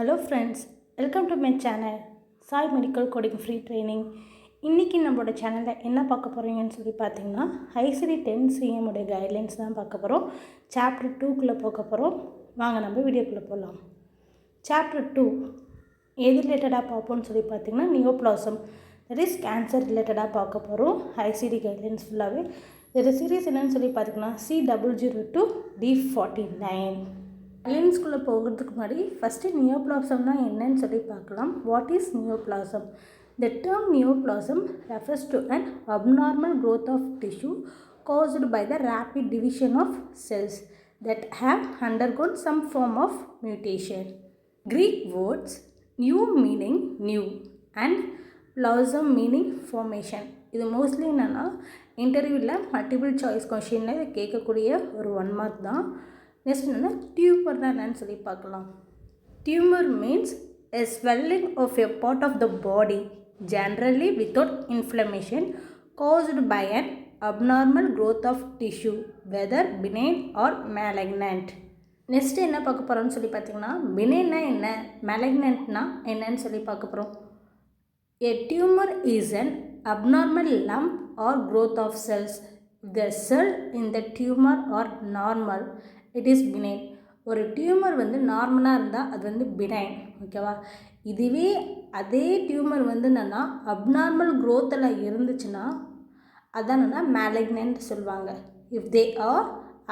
Hello friends, welcome to my channel Sai medical coding free training. இன்றைக்கி நம்மளோட சேனலில் என்ன பார்க்க போகிறீங்கன்னு சொல்லி பார்த்தீங்கன்னா ICD-10-CM உடைய கைட்லைன்ஸ் தான் பார்க்க போகிறோம். சாப்டர் 2க்குள்ளே பார்க்க போகிறோம். வாங்க நம்ம வீடியோக்குள்ளே போகலாம். சாப்டர் 2 எது ரிலேட்டடாக பார்ப்போம்னு சொல்லி பார்த்தீங்கன்னா நியோப்ளாசம், தட் இஸ் கேன்சர் ரிலேட்டடாக பார்க்க போகிறோம். ICD கைட்லைன்ஸ் ஃபுல்லாகவே இதோட சீரியஸ் என்னன்னு சொல்லி பார்த்தீங்கன்னா C002D49. கைட்லைன்ஸ்குள்ளே போகிறதுக்கு முன்னாடி ஃபஸ்ட்டு நியோப்ளாசம்னா என்னன்னு சொல்லி பார்க்கலாம். What is neoplasm? The term neoplasm refers to an abnormal growth of tissue caused by the rapid division of cells that have undergone some form of mutation. Greek words new meaning new and plasm meaning formation. இது mostly என்னென்னா இன்டர்வியூவில் multiple choice கொஷினில் இதை கேட்கக்கூடிய ஒரு 1 mark தான். Next என்னென்னா tumour தான் என்னன்னு சொல்லி பார்க்கலாம். Tumour means a swelling of a part of the body generally without inflammation caused by an abnormal growth of tissue whether benign or malignant. Next என்ன பார்க்க போகிறோம்னு சொல்லி பார்த்தீங்கன்னா benign என்ன, malignantனா என்னன்னு சொல்லி பார்க்க போகிறோம். A tumor is an abnormal lump or growth of cells. The cell in the tumor are normal, it is benign. ஒரு டியூமர் வந்து நார்மலாக இருந்தால் அது வந்து பினைன், ஓகேவா. இதுவே அதே டியூமர் வந்து என்னென்னா அப்நார்மல் க்ரோத்தில் இருந்துச்சுன்னா அதான் என்னென்னா மேலிக்னன்ட் சொல்லுவாங்க. If they are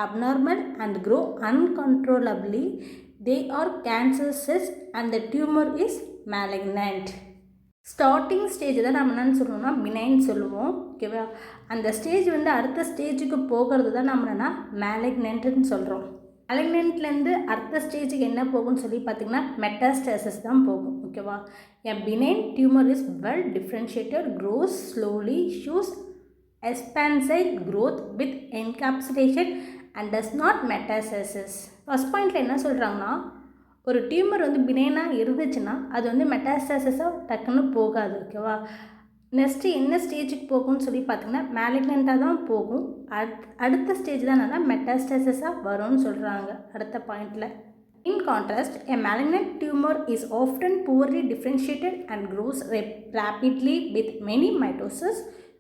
abnormal and grow uncontrollably they are cancer cells and the tumour is malignant. Starting stage தான் நம்ம என்னென்னு சொல்லணும்னா பினைன் சொல்லுவோம், ஓகேவா. அந்த ஸ்டேஜ் வந்து அடுத்த ஸ்டேஜுக்கு போகிறது தான் நம்ம என்னென்னா மேலிக்னன்ட்னு சொல்கிறோம். மேலிக்னன்ட்லேருந்து அடுத்த ஸ்டேஜுக்கு என்ன போகும்னு சொல்லி பார்த்திங்கன்னா மெட்டாஸ்டாசிஸ் தான் போகும், ஓகேவா. A benign tumor is well differentiated, grows slowly, shows expansile growth with encapsulation and does not metastasis. First பாயிண்டில் என்ன சொல்கிறாங்கன்னா ஒரு டியூமர் வந்து பினைனாக இருந்துச்சுன்னா அது வந்து மெட்டாஸ்டாசிஸாக டக்குன்னு போகாது, ஓகேவா. நெக்ஸ்ட்டு என்ன ஸ்டேஜுக்கு போகும்னு சொல்லி பார்த்திங்கன்னா மேலிக்னண்ட்டாக தான் போகும். அடுத்த ஸ்டேஜ் தான் என்னென்னா மெட்டாஸ்டாசிஸாக வரும்னு சொல்கிறாங்க அடுத்த பாயிண்டில். இன் contrast a malignant tumor is often poorly differentiated and grows rapidly with many mitosis,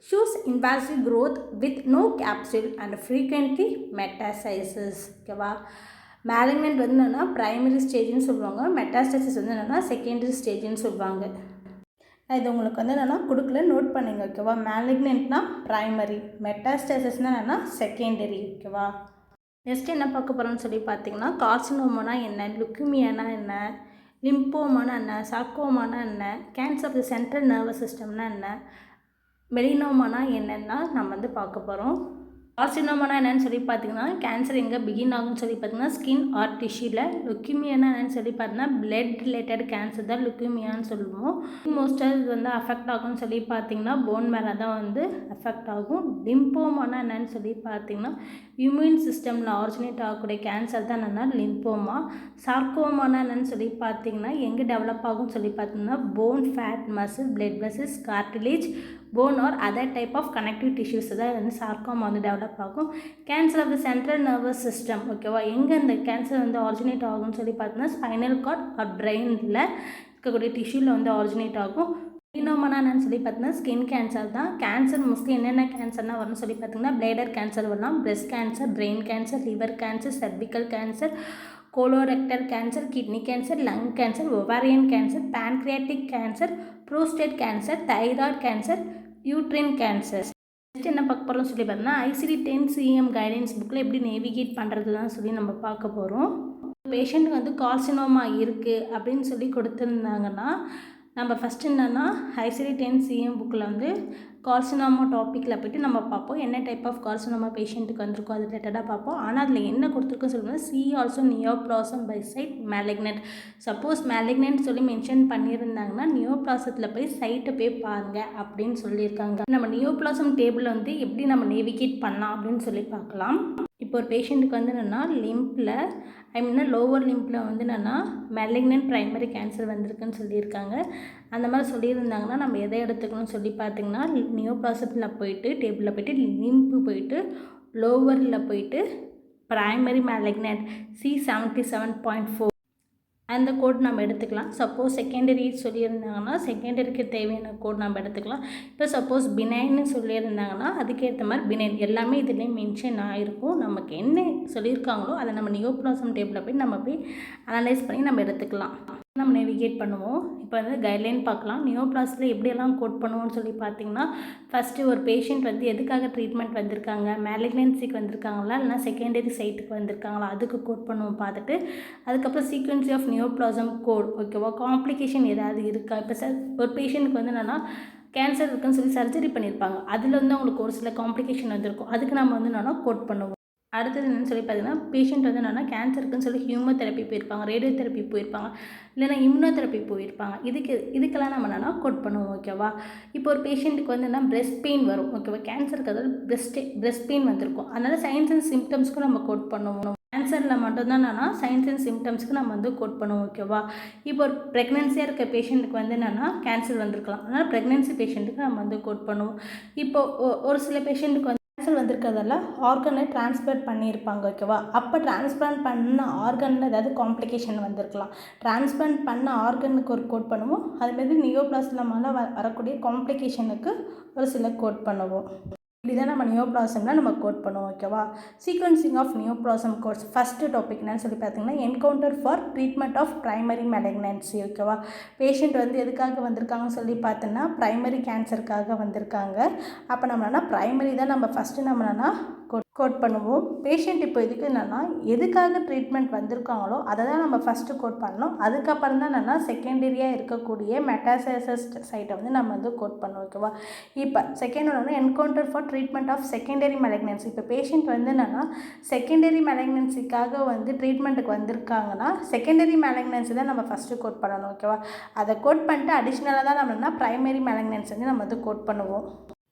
shows invasive growth with no capsule and frequently metastasis, ஓகேவா. மேலிக்னன்ட் வந்து என்னென்னா ப்ரைமரி ஸ்டேஜ்னு சொல்லுவாங்க, மெட்டாஸ்டாசிஸ் வந்து என்னென்னா செகண்டரி ஸ்டேஜ்னு சொல்லுவாங்க. இது உங்களுக்கு வந்து என்னென்னா கொடுக்கல, நோட் பண்ணுங்க, ஓகேவா. மேலிக்னன்ட்னா ப்ரைமரி, மெட்டாஸ்டாசிஸ்னால் என்னென்னா செகண்டரி, ஓகேவா. நெக்ஸ்ட் என்ன பார்க்க போகிறோம்னு சொல்லி பார்த்தீங்கன்னா கார்சினோமானா என்ன, லுக்கிமியானா என்ன, லிம்போமானா என்ன, சார்கோமானா என்ன, cancer of the central nervous சிஸ்டம்னா என்ன, மெலினோமானா என்னென்னா நம்ம வந்து பார்க்க போகிறோம். கார்சினோமானா என்னென்னு சொல்லி பார்த்தீங்கன்னா கேன்சர் எங்கே பிகின் ஆகும்னு சொல்லி பார்த்தீங்கன்னா ஸ்கின் ஆர் டிஷ்யூவில். லுக்கிமியானா என்னென்னு சொல்லி பார்த்தீங்கன்னா பிளட் ரிலேட்டட் கேன்சர் தான் லுக்கிமியான்னு சொல்லுவோம். மோஸ்ட்டாக இது வந்து அஃபெக்ட் ஆகும்னு சொல்லி பார்த்தீங்கன்னா போன் மேலே தான் வந்து அஃபெக்ட் ஆகும். லிம்போமானா என்னென்னு சொல்லி பார்த்தீங்கன்னா இம்யூன் சிஸ்டமில் ஆரிஜினேட் ஆகக்கூடிய கேன்சர் தான் என்னென்னா லிம்போமா. சார்கோமானா என்னென்னு சொல்லி பார்த்தீங்கன்னா எங்கே டெவலப் ஆகும்னு சொல்லி பார்த்தீங்கன்னா bone, fat, muscle, blood vessels, cartilage, bone or other type of connective tissues தான் வந்து சார்கோமா வந்து டெவலப் ஆகும். Cancer of the central nervous system, ஓகேவா. எங்கே இந்த கேன்சர் வந்து ஆரிஜினேட் ஆகும்னு சொல்லி பார்த்தீங்கன்னா ஸ்பைனல் கார்ட் ஆர் பிரெயினில் இருக்கக்கூடிய டிஷ்யூவில் வந்து ஆரிஜினேட் ஆகும். மெலினோமானா என்னன்னு சொல்லி பார்த்தீங்கன்னா ஸ்கின் கேன்சர் தான். கேன்சர் மோஸ்ட்லி என்னென்ன கேன்சர்னால் வரும்னு சொல்லி பார்த்தீங்கன்னா பிளேடர் கேன்சர் வரலாம், breast cancer, brain cancer, liver cancer, cervical cancer, colorectal cancer, kidney cancer, lung cancer, ovarian cancer, pancreatic cancer, prostate cancer, thyroid cancer, uterine cancer. Next என்ன பார்க்க போகிறோம்னு சொல்லி பார்த்தீங்கன்னா ICD-10-CM கைடன்ஸ் புக்கில் எப்படி நேவிகேட் பண்ணுறது தான் சொல்லி நம்ம பார்க்க போகிறோம். பேஷண்ட்டுக்கு வந்து கார்சினோமா இருக்குது அப்படின்னு சொல்லி கொடுத்துருந்தாங்கன்னா நம்ம ஃபஸ்ட் என்னென்னா ICD-10-CM புக்கில் வந்து கார்சினோமா டாப்பிக்கில் போய்ட்டு நம்ம பார்ப்போம் என்ன டைப் ஆஃப் கார்சினோமா பேஷண்ட்டுக்கு வந்திருக்கோ அது ரிலேட்டடாக பார்ப்போம். ஆனால் அதில் என்ன கொடுத்துருக்குன்னு சொல்லுங்கள் see also neoplasm by site malignant. Suppose malignant சொல்லி மென்ஷன் பண்ணியிருந்தாங்கன்னா நியோப்ளாசத்தில் போய் சைட்டை போய் பாருங்கள் அப்படின்னு சொல்லியிருக்காங்க. நம்ம நியோப்ளாசம் டேபிளில் வந்து எப்படி நம்ம நேவிகேட் பண்ணலாம் அப்படின்னு சொல்லி பார்க்கலாம். இப்போ ஒரு பேஷண்ட்டுக்கு வந்து என்னென்னா லிம்பில் லோவர் லிம்பில் வந்து என்னென்னா மேலிக்னன்ட் ப்ரைமரி கேன்சர் வந்திருக்குன்னு சொல்லியிருக்காங்க. அந்த மாதிரி சொல்லியிருந்தாங்கன்னா நம்ம எதை எடுத்துக்கணும்னு சொல்லி பார்த்திங்கன்னா நியோப்ளாசத்தில் போயிட்டு டேபிளில் போய்ட்டு லிம்பு போயிட்டு லோவரில் போயிட்டு ப்ரைமரி மேலிக்னன்ட் C77.4 அந்த கோட் நம்ம எடுத்துக்கலாம். சப்போஸ் செகண்டரி சொல்லியிருந்தாங்கன்னா செகண்டரிக்கு தேவையான கோட் நம்ம எடுத்துக்கலாம். இப்போ சப்போஸ் பினைன்னு சொல்லியிருந்தாங்கன்னா அதுக்கேற்ற மாதிரி பினைன் எல்லாமே இதுலேயும் மென்ஷன் ஆகிருக்கும். நமக்கு என்ன சொல்லியிருக்காங்களோ அதை நம்ம நியோபிளாசம் டேபிளில் போய் நம்ம போய் அனலைஸ் பண்ணி நம்ம எடுத்துக்கலாம். நம்ம நேவிகேட் பண்ணுவோம். இப்போ வந்து கைட்லைன் பார்க்கலாம். நியோபிளாஸில் எப்படியெல்லாம் கோட் பண்ணுவோம்னு சொல்லி பார்த்தீங்கன்னா, ஃபஸ்ட்டு ஒரு பேஷண்ட் வந்து எதுக்காக ட்ரீட்மெண்ட் வந்திருக்காங்க, மேலிக்னன்சிக்கு வந்திருக்காங்களா இல்லைனா செகண்டரி சைட்டுக்கு வந்திருக்காங்களா அதுக்கு கோட் பண்ணுவோம் பார்த்துட்டு, அதுக்கப்புறம் சீக்வன்சி ஆஃப் நியோபிளாசம் கோட் ஓகேவா, காம்ப்ளிகேஷன் ஏதாவது இருக்கா. இப்போ ஒரு பேஷண்ட்டுக்கு வந்து என்னென்னா கேன்சர் இருக்குன்னு சொல்லி சர்ஜரி பண்ணியிருப்பாங்க, அதில் வந்து அவங்களுக்கு ஒரு சில காம்ப்ளிகேஷன் வந்திருக்கும், அதுக்கு நம்ம வந்து என்னென்னா கோட் பண்ணுவோம். அடுத்தது என்னென்னு சொல்லி பார்த்தீங்கன்னா, பேஷண்ட் வந்து என்னென்னா கேன்சருக்குன்னு சொல்லி ஹியூமோதெரப்பி போயிருப்பாங்க, ரேடியோ தெரப்பி போயிருப்பாங்க, இல்லைனா இம்யூனோதெரப்பி போயிருப்பாங்க. இதுக்கெல்லாம் நம்ம என்னென்னா கோட் பண்ணுவோம் ஓகேவா. இப்போ ஒரு பேஷண்ட்டுக்கு வந்து என்ன பிரெஸ்ட் பெயின் வரும் ஓகேவா, கேன்சருக்கு அதாவது பிரெஸ்ட் பெயின் வந்திருக்கும், அதனால் சைன்ஸ் அண்ட் சிம்டம்ஸ்க்கு நம்ம கோட் பண்ணுவோம். கேன்சரில் மட்டும்தான் என்னென்னா சைன்ஸ் அண்ட் சிம்டம்ஸ்க்கு நம்ம வந்து கோட் பண்ணுவோம் ஓகேவா. இப்போ ஒரு ப்ரெக்னென்சியாக இருக்க பேஷண்ட்டுக்கு வந்து என்னென்னா கேன்சர் வந்திருக்கலாம், அதனால் ப்ரெக்னென்சி பேஷண்ட்டுக்கு நம்ம வந்து கோட் பண்ணுவோம். இப்போது ஒரு சில பேஷண்ட்டுக்கு வந்து கேன்சர் வந்திருக்கிறதால ஆர்கனை டிரான்ஸ்பிளான்ட் பண்ணியிருப்பாங்க ஓகேவா. அப்போ டிரான்ஸ்பிளான்ட் பண்ண ஆர்கனில் ஏதாவது காம்ப்ளிகேஷன் வந்திருக்கலாம், டிரான்ஸ்பிளான்ட் பண்ண ஆர்கனுக்கு ஒரு கோட் பண்ணுவோம். அதுமாரி நியோபிளாஸ்மால வரக்கூடிய காம்ப்ளிகேஷனுக்கு ஒரு சில கோட் பண்ணுவோம். இப்படி தான் நம்ம நியோபிளாசமில் நம்ம கோட் பண்ணுவோம் ஓகேவா. Sequencing of neoplasm codes first topic என்னன்னு சொல்லி பார்த்தீங்கன்னா, encounter for treatment of primary malignancy ஓகேவா. பேஷண்ட் வந்து எதுக்காக வந்திருக்காங்கன்னு சொல்லி பார்த்தோன்னா ப்ரைமரி கேன்சருக்காக வந்திருக்காங்க. அப்போ நம்ம ப்ரைமரி தான் நம்ம ஃபஸ்ட்டு நம்ம கோட் பண்ணுவோம். பேஷண்ட் இப்போ இதுக்கு என்னென்னா எதுக்காக ட்ரீட்மெண்ட் வந்திருக்காங்களோ அதை தான் நம்ம ஃபஸ்ட்டு கோட் பண்ணணும். அதுக்கப்புறம் தான் என்னென்னா செகண்டரியாக இருக்கக்கூடிய மெட்டாஸ்டேசிஸ் சைட்டை வந்து நம்ம வந்து கோட் பண்ணுவோம் ஓகேவா. இப்போ செகண்ட் ஒன்று encounter for treatment of secondary malignancy. இப்போ பேஷண்ட் வந்து என்னென்னா செகண்டரி மெலிக்னன்சிக்காக வந்து ட்ரீட்மெண்ட்டுக்கு வந்திருக்காங்கன்னா செகண்டரி மெலிக்னன்சி தான் நம்ம ஃபஸ்ட்டு கோட் பண்ணணும் ஓகேவா. அதை கோட் பண்ணிட்டு அடிஷ்னலாக தான் நம்ம ப்ரைமரி மெலிக்னன்சி வந்து நம்ம வந்து கோட் பண்ணுவோம்.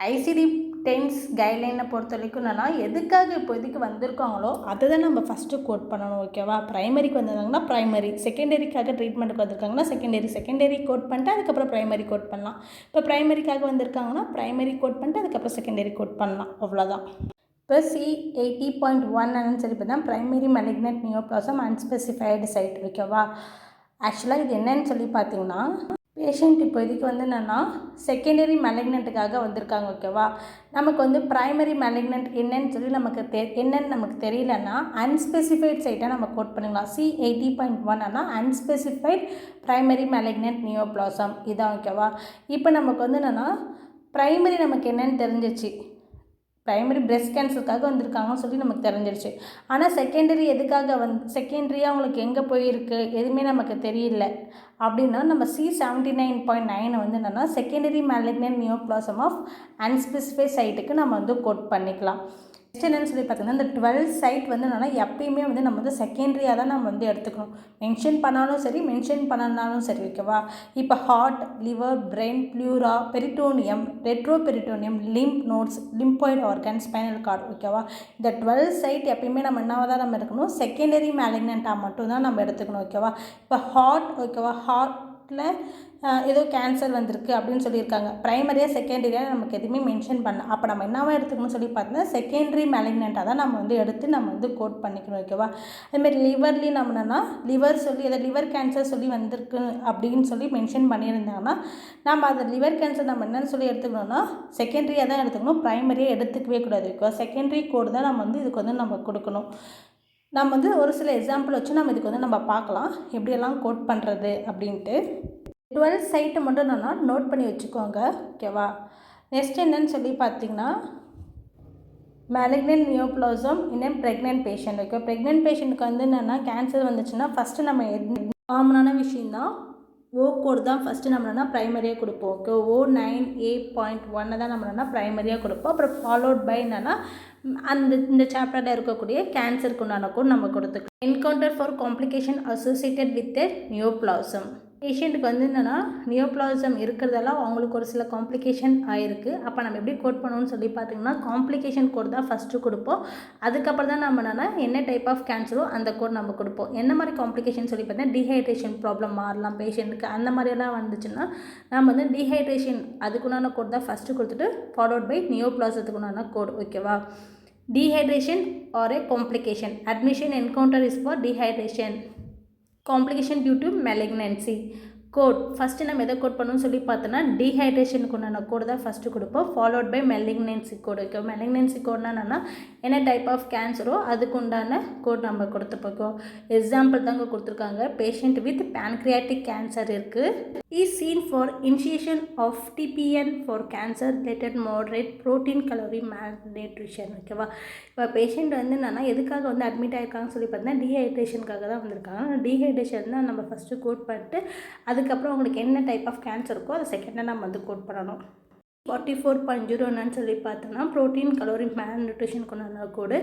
ICD-10 கைட்லைனை பொறுத்த வரைக்கும் என்னென்னா எதுக்காக இப்போதைக்கு வந்திருக்காங்களோ அதை தான் நம்ம ஃபஸ்ட்டு கோட் பண்ணணும் ஓகேவா. ப்ரைமரிக்கு வந்திருந்தாங்கன்னா ப்ரைமரி, செகண்டரிக்காக ட்ரீட்மெண்ட்டுக்கு வந்திருக்காங்கன்னா செகண்டரி கோட் பண்ணிட்டு அதுக்கப்புறம் ப்ரைமரி கோட் பண்ணலாம். இப்போ ப்ரைமரிக்காக வந்திருக்காங்கன்னா ப்ரைமரி கோட் பண்ணிட்டு அதுக்கப்புறம் செகண்டரி கோட் பண்ணலாம், அவ்வளோதான். இப்போ C80.1 சொல்லி பார்த்தா primary malignant neoplasm unspecified site ஓகேவா. ஆக்சுவலாக இது என்னன்னு சொல்லி பார்த்தீங்கன்னா, பேஷண்ட் இப்போ இதுக்கு வந்து என்னென்னா செகண்டரி மெலிக்னண்ட்டுக்காக வந்திருக்காங்க ஓகேவா. நமக்கு வந்து ப்ரைமரி மெலிக்னண்ட் என்னன்னு சொல்லி என்னன்னு நமக்கு தெரியலன்னா அன்ஸ்பெசிஃபைட் சைட்டை நம்ம கோட் பண்ணிக்கலாம். C80.1 ஆனால் அன்ஸ்பெசிஃபைட் ப்ரைமரி மெலிக்னன்ட் நியோபிளாசம் இதான் ஓகேவா. இப்போ நமக்கு வந்து என்னென்னா ப்ரைமரி நமக்கு என்னன்னு தெரிஞ்சிச்சு, ப்ரைமரி பிரெஸ்ட் கேன்சருக்காக வந்திருக்காங்கன்னு சொல்லி நமக்கு தெரிஞ்சிருச்சு. ஆனால் செகண்டரி எதுக்காக செகண்டரியாக அவங்களுக்கு எங்கே போயிருக்கு எதுவுமே நமக்கு தெரியல அப்படின்னா நம்ம C79.9 வந்து என்னென்னா secondary malignant neoplasm of unspecified சைட்டுக்கு நம்ம வந்து கோட் பண்ணிக்கலாம். நெக்ஸ்ட் என்னன்னு சொல்லி பார்த்தீங்கன்னா, இந்த 12 சைட் வந்து என்னென்னா எப்பயுமே வந்து நம்ம வந்து செகண்டரியாக தான் நம்ம வந்து எடுத்துக்கணும். மென்ஷன் பண்ணாலும் சரி மென்ஷன் பண்ணனாலும் சரி ஓகேவா. இப்போ heart, liver, brain, pleura, peritoneum, retroperitoneum, lymph nodes, lymphoid organ, spinal cord ஓகேவா. இந்த 12 சைட் எப்பயுமே நம்ம என்னவாக தான் நம்ம எடுக்கணும், செகண்டரி மெலிக்னண்ட்டாக மட்டும் தான் நம்ம எடுத்துக்கணும் ஓகேவா. இப்போ ஹார்ட் ஓகேவா, ஹார்ட்டில் ஏதோ கேன்சர் வந்திருக்கு அப்படின்னு சொல்லியிருக்காங்க, ப்ரைமரியாக செகண்டரியாக நமக்கு எதுவுமே மென்ஷன் பண்ண, அப்போ நம்ம என்னவா எடுத்துக்கணும்னு சொல்லி பார்த்தோன்னா செகண்டரி மெலிக்னண்ட்டாக தான் நம்ம வந்து எடுத்து நம்ம வந்து கோட் பண்ணிக்கணும் ஓகேவா. அதுமாரி லிவர்லேயும் நம்ம என்னென்னா லிவர் சொல்லி அதை லிவர் கேன்சர் சொல்லி வந்திருக்கு அப்படின்னு சொல்லி மென்ஷன் பண்ணியிருந்தாங்கன்னா நம்ம அதை லிவர் கேன்சர் நம்ம என்னென்னு சொல்லி எடுத்துக்கணும்னா செகண்டரியாக தான் எடுத்துக்கணும், ப்ரைமரியாக எடுத்துக்கவே கூடாது ஓகேவா. செகண்டரி கோடு தான் நம்ம வந்து இதுக்கு வந்து நம்ம கொடுக்கணும். நம்ம வந்து ஒரு சில எக்ஸாம்பிள் வச்சு நம்ம இதுக்கு வந்து நம்ம பார்க்கலாம் எப்படியெல்லாம் கோட் பண்ணுறது அப்படின்ட்டு. 12 சைட்டை மட்டும் என்னென்னா நோட் பண்ணி வச்சுக்கோங்க ஓகேவா. நெக்ஸ்ட் என்னன்னு சொல்லி பார்த்தீங்கன்னா மெலிக்னன்ட் நியோபிளாசம் இன் ப்ரெக்னென்ட் பேஷண்ட் ஓகே. ப்ரெக்னென்ட் பேஷண்ட்டுக்கு வந்து என்னென்னா கேன்சர் வந்துச்சுன்னா ஃபஸ்ட்டு நம்ம காமனான விஷயந்தான் ஓ கோடு தான் ஃபஸ்ட்டு நம்ம என்ன ப்ரைமரியாக கொடுப்போம் ஓகே. O9A.1 தான் நம்ம என்ன ப்ரைமரியாக கொடுப்போம். அப்புறம் ஃபாலோட் பை என்னென்னா இந்த சாப்டரில் இருக்கக்கூடிய கேன்சருக்கு உண்டான கோட் நம்ம கொடுத்துக்கலாம். Encounter for complication associated with neoplasm. பேஷண்ட்டுக்கு வந்து என்னென்னா நியோபிளாசம் இருக்கிறதால அவங்களுக்கு ஒரு சில காம்ப்ளிகேஷன் ஆகிருக்கு. அப்போ நம்ம எப்படி கோட் பண்ணணும்னு சொல்லி பார்த்தீங்கன்னா காம்ப்ளிகேஷன் கோட் தான் ஃபஸ்ட்டு கொடுப்போம். அதுக்கப்புறம் தான் நம்ம என்னென்னா என்ன டைப் ஆஃப் கேன்சரோ அந்த கோட் நம்ம கொடுப்போம். என்ன மாதிரி காம்ப்ளிகேஷன் சொல்லி பார்த்தீங்கன்னா டீஹைட்ரேஷன் ப்ராப்ளம் மாறலாம் பேஷண்ட்டுக்கு, அந்த மாதிரியெல்லாம் வந்துச்சுன்னா நம்ம வந்து டீஹைட்ரேஷன் அதுக்குண்டான கோட் தான் ஃபஸ்ட்டு கொடுத்துட்டு ஃபாலோட் பை நியோபிளாசத்துக்கு உண்டான கோட் ஓகேவா. Dehydration or a complication. Admission encounter is for dehydration. Complication due to malignancy. Code first நம்ம எதை கோட் பண்ணணும்னு சொல்லி பார்த்தோன்னா டீஹைட்ரேஷனுக்கு உண்டான கோடு தான் ஃபஸ்ட்டு கொடுப்போம், followed by malignancy code. Okay, malignancy கோட்னா என்னென்னா என்ன டைப் ஆஃப் கேன்சரோ அதுக்கு உண்டான கோட் நம்ம கொடுத்துப்போம். எக்ஸாம்பிள் தாங்க கொடுத்துருக்காங்க. பேஷண்ட் வித் பேன்க்ரியாட்டிக் கேன்சர் இருக்குது, is seen for initiation of TPN for cancer related moderate protein calorie malnutrition. ஓகேவா, இப்போ பேஷண்ட் வந்து என்னென்னா எதுக்காக வந்து அட்மிட் ஆகிருக்காங்கன்னு சொல்லி பார்த்தீங்கன்னா டீஹைட்ரேஷனுக்காக தான் வந்திருக்காங்க. டீஹைட்ரேஷன் தான் நம்ம ஃபஸ்ட்டு கோட் பண்ணிட்டு அதுக்கப்புறம் உங்களுக்கு என்ன டைப் ஆஃப் கேன்சர் இருக்கோ அதை செகண்டாக நம்ம வந்து கோட் பண்ணணும். 44.01 சொல்லி பார்த்தோன்னா ப்ரோட்டீன் கலோரி மேல்நியூட்ரிஷனுக்கு உண்டான கோடு.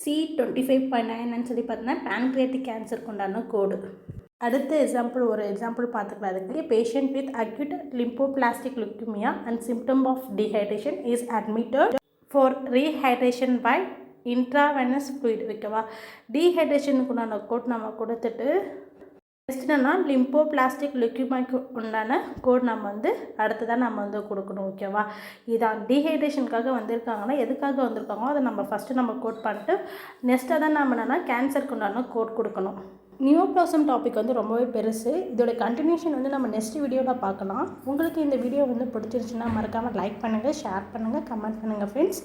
C25.9 சொல்லி பார்த்தோன்னா பேன்க்ரியாட்டிக் கேன்சருக்கு உண்டான கோடு. அடுத்த ஒரு எக்ஸாம்பிள் பார்த்துக்கலாம். அதுக்கு patient with acute lymphoblastic leukaemia and symptom of dehydration is admitted for rehydration by intravenous fluid. ஓகேவா, டீஹைட்ரேஷனுக்கு உண்டான கோட் நம்ம கொடுத்துட்டு நெக்ஸ்ட் என்னன்னா லிம்போபிளாஸ்டிக் லுக்கிமியாக்கு உண்டான கோட் நம்ம வந்து அடுத்ததான் நம்ம வந்து கொடுக்கணும். ஓகேவா, இதான் டீஹைட்ரேஷனுக்காக வந்திருக்காங்கன்னா எதுக்காக வந்திருக்காங்களோ அதை நம்ம ஃபஸ்ட்டு நம்ம கோட் பண்ணிட்டு நெக்ஸ்ட்டாக தான் நம்ம என்னென்னா கேன்சருக்கு உண்டான கோட் கொடுக்கணும். நியோப்ளாசம் டாபிக் வந்து ரொம்பவே பெருசு. இதோட கண்டினியூஷன் வந்து நம்ம நெக்ஸ்ட் வீடியோவில் பார்க்கலாம். உங்களுக்கு இந்த வீடியோ வந்து பிடிச்சிருச்சுன்னா மறக்காமல் லைக் பண்ணுங்கள், ஷேர் பண்ணுங்கள், கமெண்ட் பண்ணுங்கள் ஃப்ரெண்ட்ஸ்.